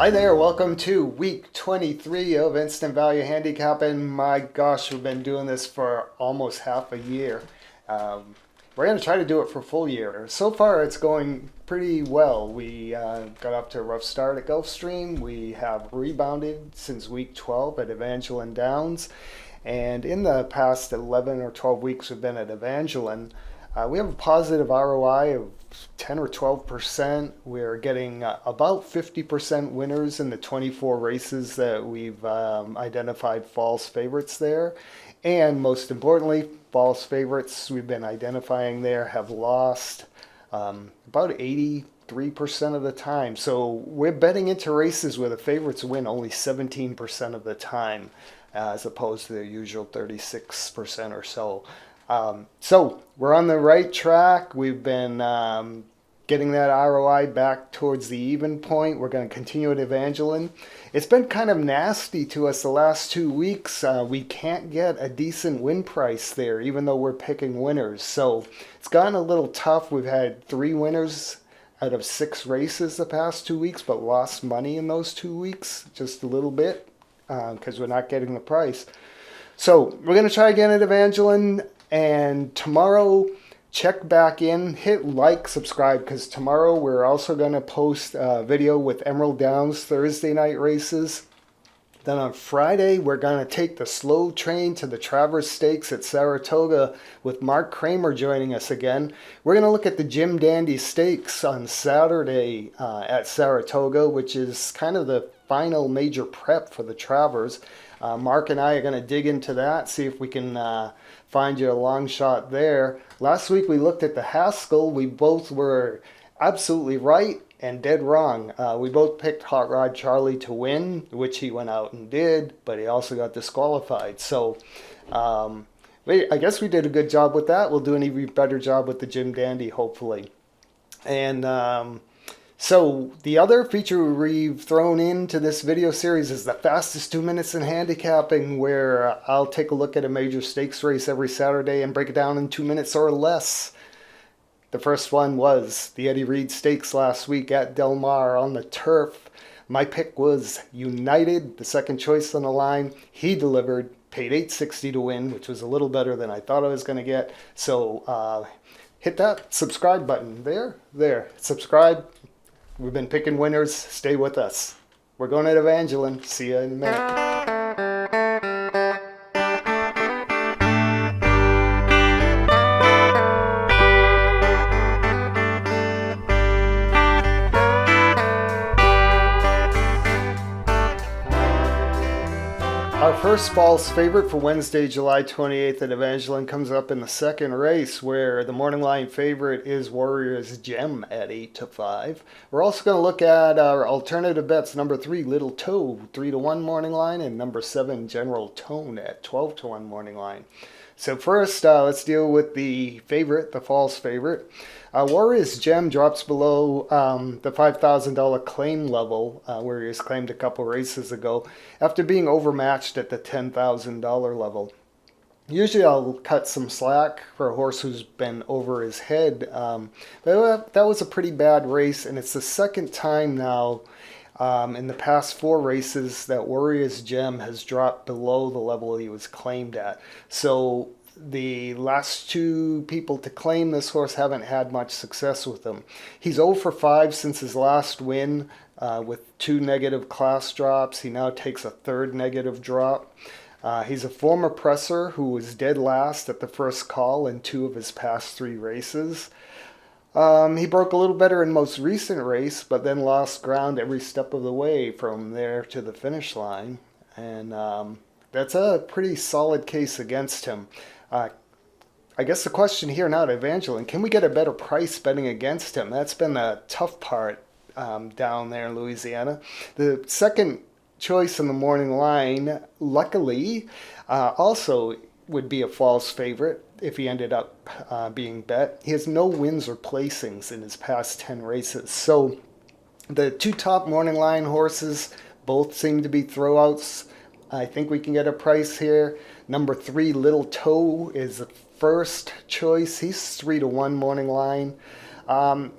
Hi there, welcome to week 23 of Instant Value Handicapping. My gosh, we've been doing this for almost half a year. We're going to try to do it for a full year. So far, it's going pretty well. We got off to a rough start at Gulfstream. We have rebounded since week 12 at Evangeline Downs. And in the past 11 or 12 weeks we've been at Evangeline, we have a positive ROI of 10 or 12%. We're getting about 50% winners in the 24 races that we've identified false favorites there. And most importantly, false favorites we've been identifying there have lost about 83% of the time. So we're betting into races where the favorites win only 17% of the time, as opposed to their usual 36% or so. So we're on the right track. We've been getting that ROI back towards the even point. We're going to continue at Evangeline. It's been kind of nasty to us the last 2 weeks. We can't get a decent win price there, even though we're picking winners. So it's gotten a little tough. We've had 3 winners out of 6 races the past 2 weeks, but lost money in those 2 weeks, just a little bit, because we're not getting the price. So we're going to try again at Evangeline. And tomorrow, check back in, hit like, subscribe, because tomorrow we're also going to post a video with Emerald Downs Thursday night races. Then on Friday, we're going to take the slow train to the Travers Stakes at Saratoga with Mark Kramer joining us again. We're going to look at the Jim Dandy Stakes on Saturday at Saratoga, which is kind of the final major prep for the Travers. Mark and I are going to dig into that, see if we can find you a long shot there. Last week we looked at the Haskell. We both were absolutely right and dead wrong. We both picked Hot Rod Charlie to win, which he went out and did, but he also got disqualified. So I guess we did a good job with that. We'll do an even better job with the Jim Dandy, hopefully. And so the other feature we've thrown into this video series is the fastest 2 minutes in handicapping, where I'll take a look at a major stakes race every Saturday and break it down in 2 minutes or less. The first one was the Eddie Reed Stakes last week at Del Mar on the turf. My pick was United, the second choice on the line. He delivered, paid $8.60 to win, which was a little better than I thought I was going to get. So hit that subscribe button. There, subscribe. We've been picking winners. Stay with us. We're going to Evangeline. See you in a minute. Our first false favorite for Wednesday, July 28th at Evangeline comes up in the second race, where the morning line favorite is Warrior's Gem at 8-5. We're also going to look at our alternative bets, number 3, Little Toe, 3-1 morning line, and number 7, General Tone at 12-1 morning line. So first, let's deal with the favorite, the false favorite. Warrior's Gem drops below the $5,000 claim level, where he was claimed a couple races ago, after being overmatched at the $10,000 level. Usually I'll cut some slack for a horse who's been over his head, but that was a pretty bad race, and it's the second time now in the past 4 races that Warrior's Gem has dropped below the level he was claimed at. So the last 2 people to claim this horse haven't had much success with him. He's 0 for 5 since his last win with 2 negative class drops. He now takes a 3rd negative drop. He's a former presser who was dead last at the first call in 2 of his past 3 races. He broke a little better in most recent race, but then lost ground every step of the way from there to the finish line. And that's a pretty solid case against him. I guess the question here now to Evangeline, can we get a better price betting against him? That's been the tough part down there in Louisiana. The second choice in the morning line, luckily, also would be a false favorite if he ended up being bet. He has no wins or placings in his past 10 races. So the 2 top morning line horses both seem to be throwouts. I think we can get a price here. Number 3, Little Toe, is the first choice. He's 3-1 morning line.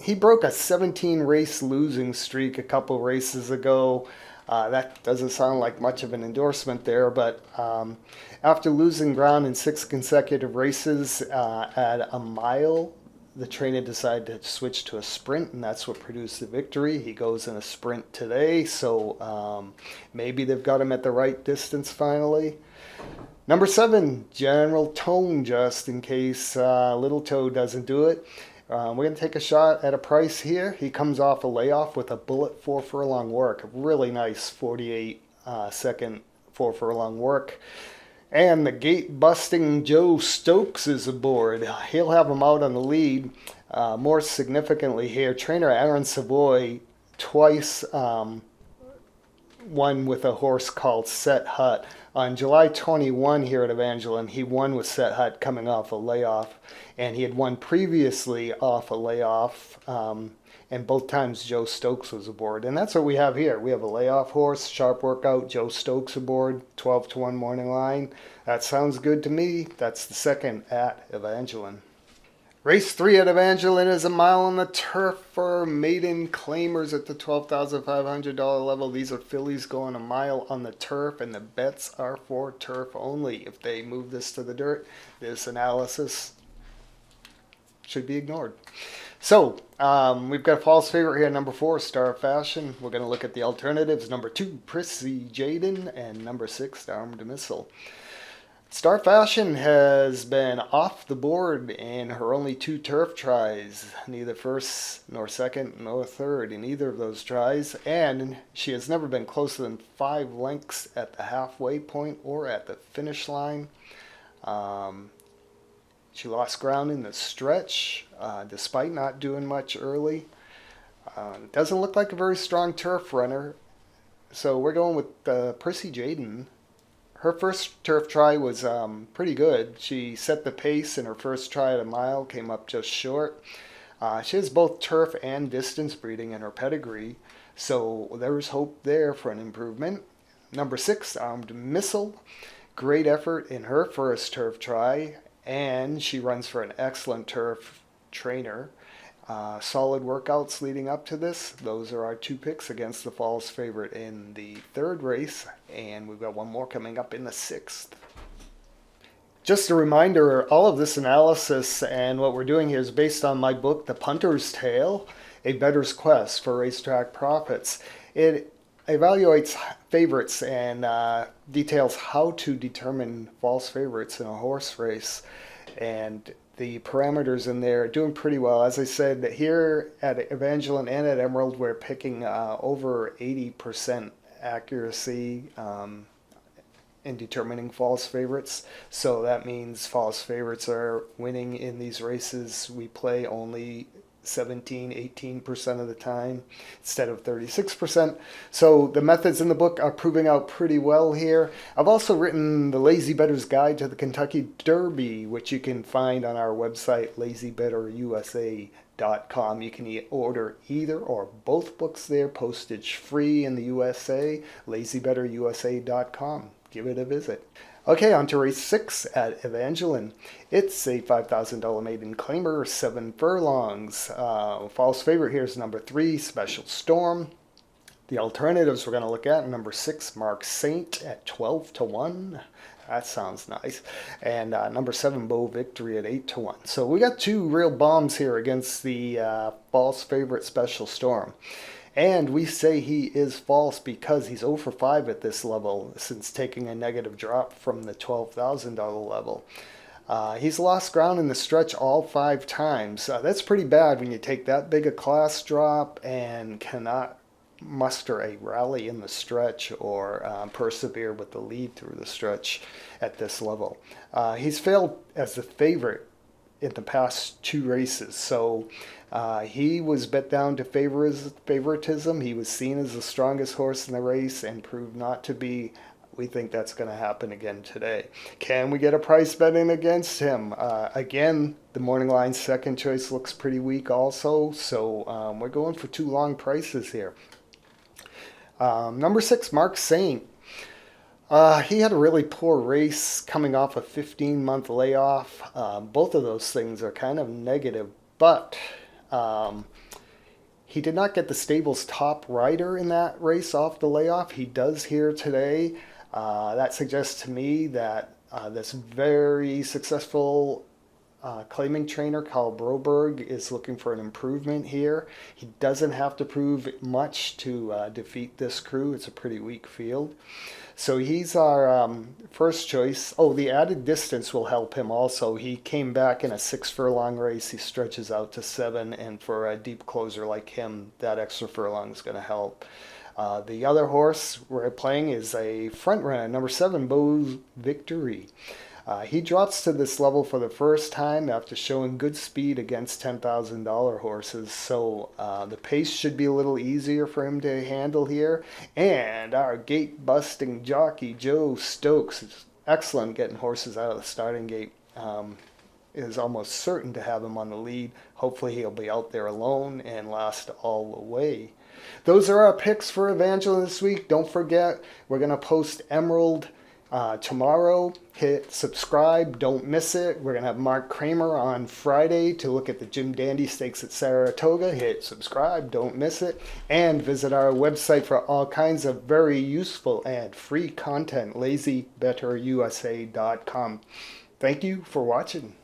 He broke a 17 race losing streak a couple races ago. That doesn't sound like much of an endorsement there, but after losing ground in 6 consecutive races at a mile, the trainer decided to switch to a sprint, and that's what produced the victory. He goes in a sprint today, so maybe they've got him at the right distance finally. Number 7, General Tone, just in case Little Toe doesn't do it. We're going to take a shot at a price here. He comes off a layoff with a bullet 4 furlong work. Really nice 48 second 4 furlong work. And the gate-busting Joe Stokes is aboard. He'll have him out on the lead. More significantly here, trainer Aaron Savoy twice won with a horse called Set Hut. On July 21 here at Evangeline, he won with Set Hut coming off a layoff. And he had won previously off a layoff. And both times Joe Stokes was aboard. And that's what we have here. We have a layoff horse, sharp workout, Joe Stokes aboard, 12-1 morning line. That sounds good to me. That's the second at Evangeline. Race 3 at Evangeline is a mile on the turf for maiden claimers at the $12,500 level. These are fillies going a mile on the turf, and the bets are for turf only. If they move this to the dirt, this analysis should be ignored. So, we've got a false favorite here, number 4, Star Fashion. We're going to look at the alternatives. Number 2, Prissy Jaden, and number 6, Armed Missile. Star Fashion has been off the board in her only 2 turf tries, neither first nor second nor third in either of those tries, and she has never been closer than 5 lengths at the halfway point or at the finish line. She lost ground in the stretch, despite not doing much early. Doesn't look like a very strong turf runner, so we're going with Prissy Jaden. Her first turf try was pretty good. She set the pace in her first try at a mile, came up just short. She has both turf and distance breeding in her pedigree, so there's hope there for an improvement. Number 6, Armed Missile. Great effort in her first turf try, and she runs for an excellent turf trainer. Solid workouts leading up to this. Those are our 2 picks against the false favorite in the 3rd race, and we've got one more coming up in the 6th. Just a reminder, all of this analysis and what we're doing here is based on my book, The Punter's Tale, A Bettor's Quest for Racetrack Profits. It evaluates favorites and details how to determine false favorites in a horse race. And the parameters in there are doing pretty well. As I said, here at Evangeline and at Emerald, we're picking over 80% accuracy in determining false favorites. So that means false favorites are winning in these races. We play only 17-18% of the time instead of 36%. So the methods in the book are proving out pretty well here. I've also written the Lazy Bettor's Guide to the Kentucky Derby, which you can find on our website, lazybettorusa.com. You can order either or both books there, postage free in the USA, lazybettorusa.com. Give it a visit. Okay, on to race 6 at Evangeline. It's a $5,000 maiden claimer, 7 furlongs. False favorite here is number 3, Special Storm. The alternatives we're going to look at, number 6, Mark Saint at 12-1. That sounds nice. And number 7, Bow Victory at 8-1. So we got 2 real bombs here against the false favorite Special Storm. And we say he is false because he's 0 for 5 at this level since taking a negative drop from the $12,000 level. He's lost ground in the stretch all 5 times. That's pretty bad when you take that big a class drop and cannot muster a rally in the stretch or persevere with the lead through the stretch at this level. He's failed as the favorite in the past 2 races, so he was bet down to favoritism. He was seen as the strongest horse in the race and proved not to be. We think that's going to happen again today. Can we get a price betting against him? Again, the morning line second choice looks pretty weak also, so we're going for 2 long prices here. Number 6, Mark Saint. He had a really poor race coming off a 15-month layoff. Both of those things are kind of negative, but He did not get the stable's top rider in that race off the layoff. He does here today. That suggests to me that this very successful claiming trainer, Carl Broberg, is looking for an improvement here. He doesn't have to prove much to defeat this crew. It's a pretty weak field. So he's our first choice. Oh, the added distance will help him also. He came back in a 6 furlong race. He stretches out to 7, and for a deep closer like him, that extra furlong is going to help. The other horse we're playing is a front runner, number 7, Beau's Victory. He drops to this level for the first time after showing good speed against $10,000 horses, so the pace should be a little easier for him to handle here. And our gate-busting jockey, Joe Stokes, is excellent getting horses out of the starting gate. Is almost certain to have him on the lead. Hopefully he'll be out there alone and last all the way. Those are our picks for Evangeline this week. Don't forget, we're going to post Emerald tomorrow. Hit subscribe, don't miss it. We're going to have Mark Kramer on Friday to look at the Jim Dandy Stakes at Saratoga. Hit subscribe, don't miss it. And visit our website for all kinds of very useful and free content, lazybettorusa.com. Thank you for watching.